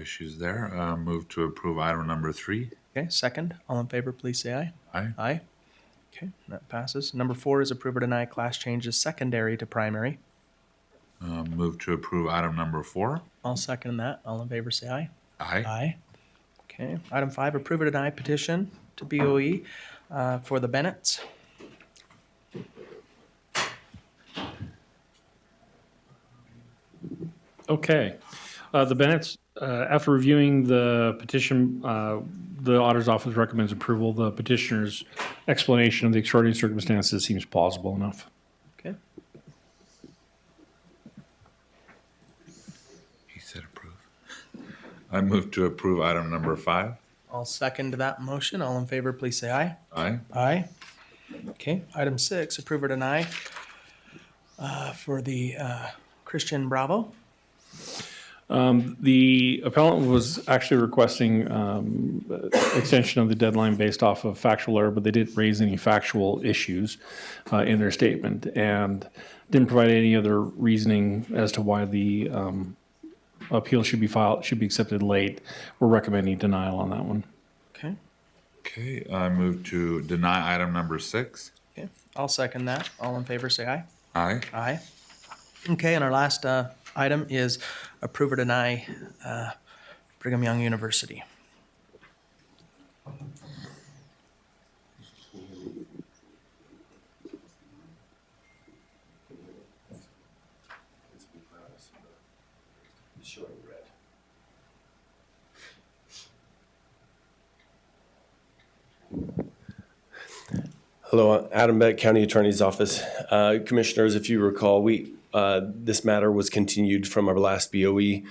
issues there. Move to approve item number 3. Okay, second. All in favor, please say aye. Aye. Aye. Okay, that passes. Number 4 is approve or deny class changes secondary to primary. Move to approve item number 4. I'll second that. All in favor, say aye. Aye. Aye. Okay, item 5, approve or deny petition to BOE for the Bennetts. Okay. The Bennetts, after reviewing the petition, the auditor's office recommends approval. The petitioner's explanation of the extraordinary circumstances seems plausible enough. Okay, He said approve. I move to approve item number 5. I'll second that motion. All in favor, please say aye. Aye. Aye. Okay, item 6, approve or deny for the Christian Bravo. The appellant was actually requesting extension of the deadline based off of factual error, but they didn't raise any factual issues in their statement and didn't provide any other reasoning as to why the appeal should be accepted late. We're recommending denial on that one. Okay, Okay. I move to deny item number 6. okay, I'll second that. All in favor, say aye. Aye. Aye. Okay, and our last item is approve or deny Brigham Young University. Hello, Adam Beck, County Attorney's Office. Commissioners, if you recall, this matter was continued from our last BOE.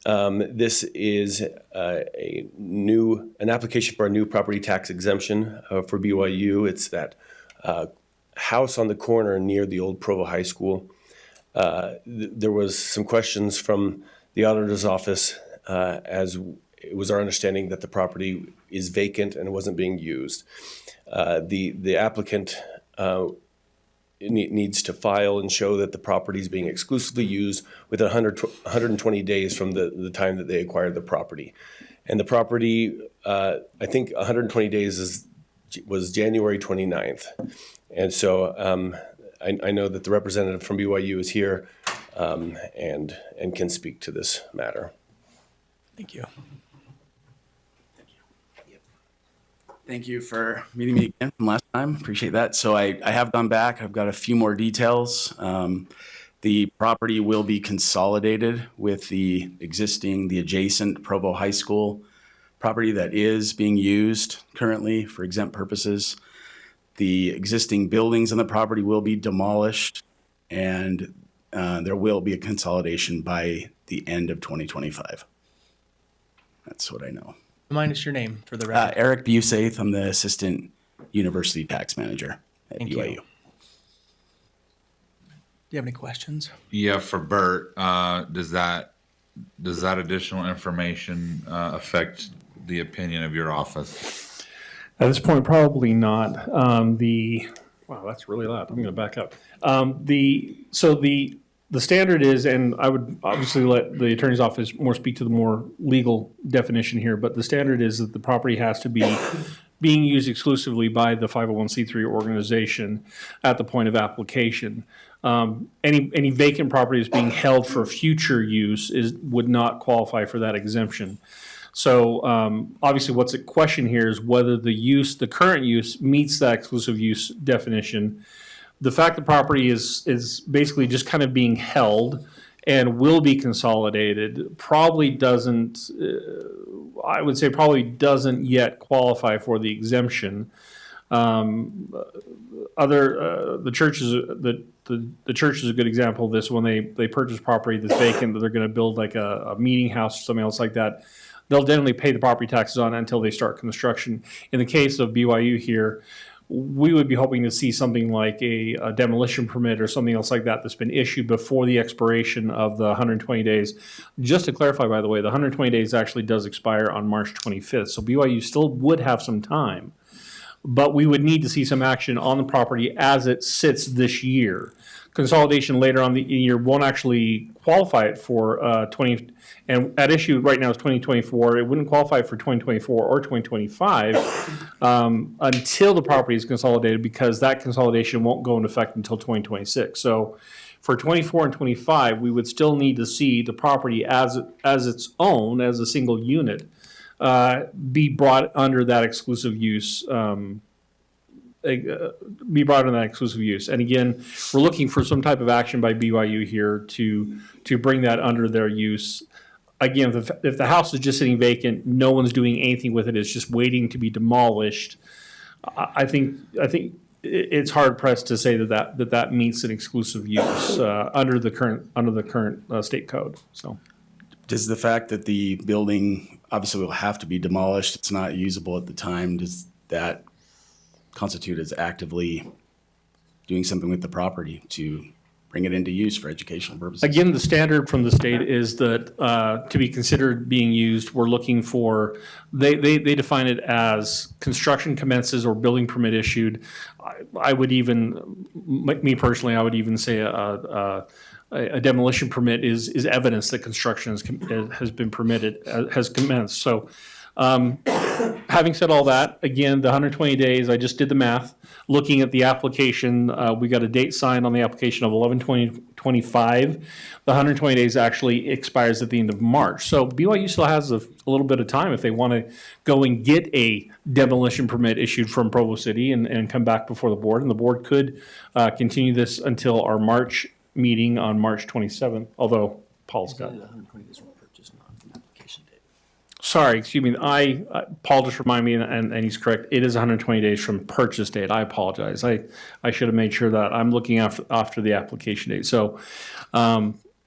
This is an application for a new property tax exemption for BYU. It's that house on the corner near the old Provo High School. There was some questions from the auditor's office as it was our understanding that the property is vacant and it wasn't being used. The applicant needs to file and show that the property is being exclusively used within 120 days from the time that they acquired the property. And the property, I think 120 days was January 29th. And so I know that the representative from BYU is here and can speak to this matter. Thank you. Thank you for meeting me again from last time. Appreciate that. So I have gone back. I've got a few more details. The property will be consolidated with the adjacent Provo High School property that is being used currently for exempt purposes. The existing buildings on the property will be demolished, and there will be a consolidation by the end of 2025. That's what I know. Remind us your name for the record. Eric Busaith. I'm the Assistant University Tax Manager at Thank BYU. you. Do you have any questions? Yeah, for Bert, does that additional information affect the opinion of your office? At this point, probably not. Wow, that's really loud. I'm going to back up. The standard is, and I would obviously let the attorney's office more speak to the more legal definition here, but the standard is that the property has to be being used exclusively by the 501c3 organization at the point of application. Any vacant property that's being held for future use would not qualify for that exemption. So obviously what's at question here is whether the current use meets that exclusive use definition. The fact the property is basically just kind of being held and will be consolidated probably doesn't, I would say probably doesn't yet qualify for the exemption. The church is the church is a good example of this. When they purchase property that's vacant that they're going to build like a meeting house or something else like that, they'll generally pay the property taxes on it until they start construction. In the case of BYU here, we would be hoping to see something like a demolition permit or something else like that that's been issued before the expiration of the 120 days. Just to clarify, by the way, the 120 days actually does expire on March 25th, so BYU still would have some time. but we would need to see some action on the property as it sits this year. Consolidation later on the year won't actually qualify it for 20, and at issue right now is 2024. It wouldn't qualify for 2024 or 2025 until the property is consolidated, because that consolidation won't go into effect until 2026. So for 24 and 25, we would still need to see the property as its own, as a single unit, be brought under that exclusive use. Be brought under that exclusive use. And again, we're looking for some type of action by BYU here to bring that under their use. Again, if the house is just sitting vacant, no one's doing anything with it, it's just waiting to be demolished. I think it's hard pressed to say that meets an exclusive use under the current state code. So, Does the fact that the building obviously will have to be demolished, it's not usable at the time, does that constitute as actively doing something with the property to bring it into use for educational purposes? again, the standard from the state is that to be considered being used, we're looking for, they define it as construction commences or building permit issued. I would even, me personally, I would even say a demolition permit is evidence that construction has been permitted, has commenced. So having said all that, again, the 120 days, I just did the math. Looking at the application, we got a date signed on the application of 11/20/25. The 120 days actually expires at the end of March. So BYU still has a little bit of time if they want to go and get a demolition permit issued from Provo City and come back before the board. And the board could continue this until our March meeting on March 27th, although Paul's got. Sorry, excuse me. Paul just reminded me, and he's correct. It is 120 days from purchase date. I apologize. I should have made sure that I'm looking after the application date. So,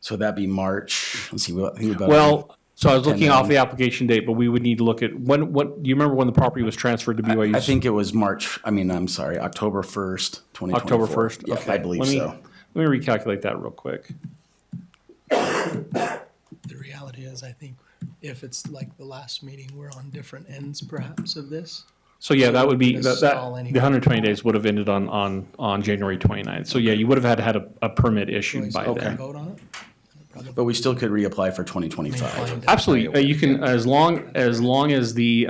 So that'd be March. Let's see. What, so I was looking off the application date, but we would need to look at when. What do you remember when the property was transferred to BYU? I think it was March. I'm sorry, October 1st, 2024. October 1st. Yeah, Okay. I believe so. Let me recalculate that real quick. The reality is, I think if it's like the last meeting, we're on different ends perhaps of this. So yeah, that would be Gonna that stall the anyway. 120 days would have ended on January 29th. So yeah, you would have had a permit issued by Okay. then. Vote on it? Probably But we still could reapply for 2025. Absolutely, you can, as long as the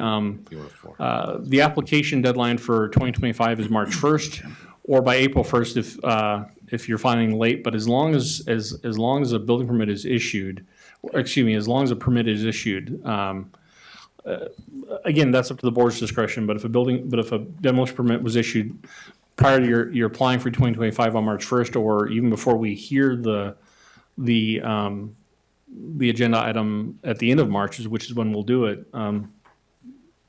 application deadline for 2025 is March 1st, or by April 1st if you're filing late. But as long as a building permit is issued, as long as a permit is issued, again, that's up to the board's discretion. But if a demolition permit was issued prior to your applying for 2025 on March 1st, or even before we hear the agenda item at the end of March, which is when we'll do it, then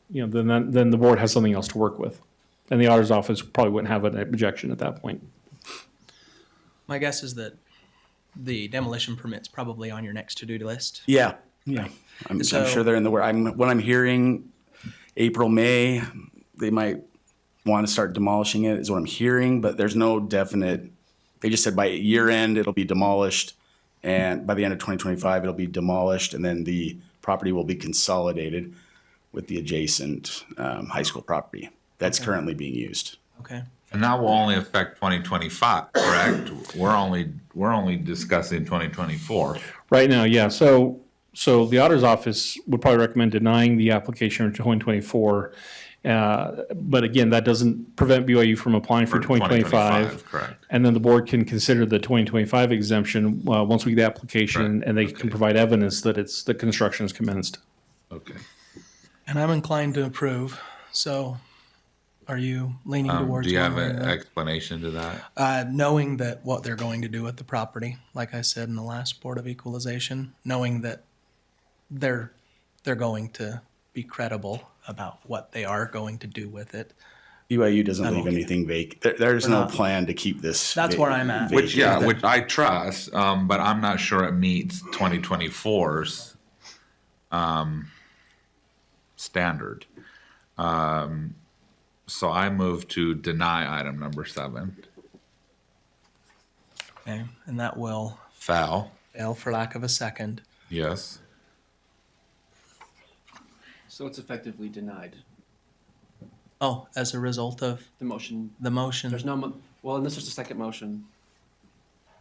the board has something else to work with. And the auditor's office probably wouldn't have an objection at that point. My guess is that the demolition permit's probably on your next to-do list. Yeah. I'm So- sure they're in the work. What I'm hearing, April, May, they might want to start demolishing it, is what I'm hearing, but there's no definite. They just said by year end, it'll be demolished, and by the end of 2025, it'll be demolished, and then the property will be consolidated with the adjacent high school property that's currently being used. Okay. And that will only affect 2025, correct? We're only discussing 2024. Right now, yeah. So the auditor's office would probably recommend denying the application for 2024. But again, that doesn't prevent BYU from applying for 2025. Correct. And then the board can consider the 2025 exemption once we get the application, Right. and they can provide evidence that the construction is commenced. Okay. And I'm inclined to approve, so are you leaning towards? Do you have one way or an the other? explanation to that? Knowing that what they're going to do with the property, like I said in the last Board of Equalization, knowing that they're going to be credible about what they are going to do with it. BYU doesn't I'm leave okay. anything vacant. There's no not. plan to keep this. That's where I'm at. Which I trust, but I'm not sure it meets 2024's standard. So I move to deny item number 7. Okay, and that will Foul, fail for lack of a second. yes. So it's effectively denied. Oh, as a result of The motion, the motion. there's no, well, and this is the second motion,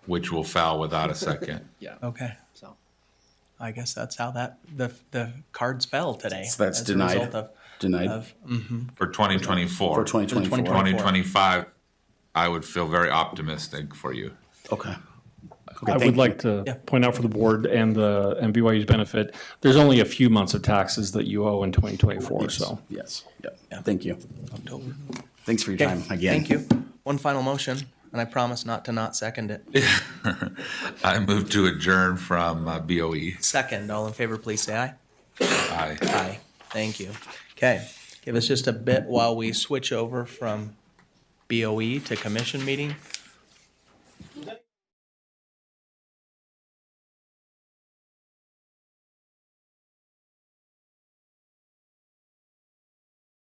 which will foul without a second. yeah, Okay. so. I guess that's how the cards fell today. So that's as a denied. result of- Denied of- For 2024. for 2024. 2025, I would feel very optimistic for you. Okay. I would like to Yeah. point out for the board and BYU's benefit, there's only a few months of taxes that you owe in 2024, so. Yes, yeah. Thank you. October. Thanks for your Okay, time again. Thank you. One final motion, and I promise not to not second it. I move to adjourn from BOE. Second, all in favor, please say aye. Aye. Aye. Thank you. Okay, give us just a bit while we switch over from BOE to commission meeting.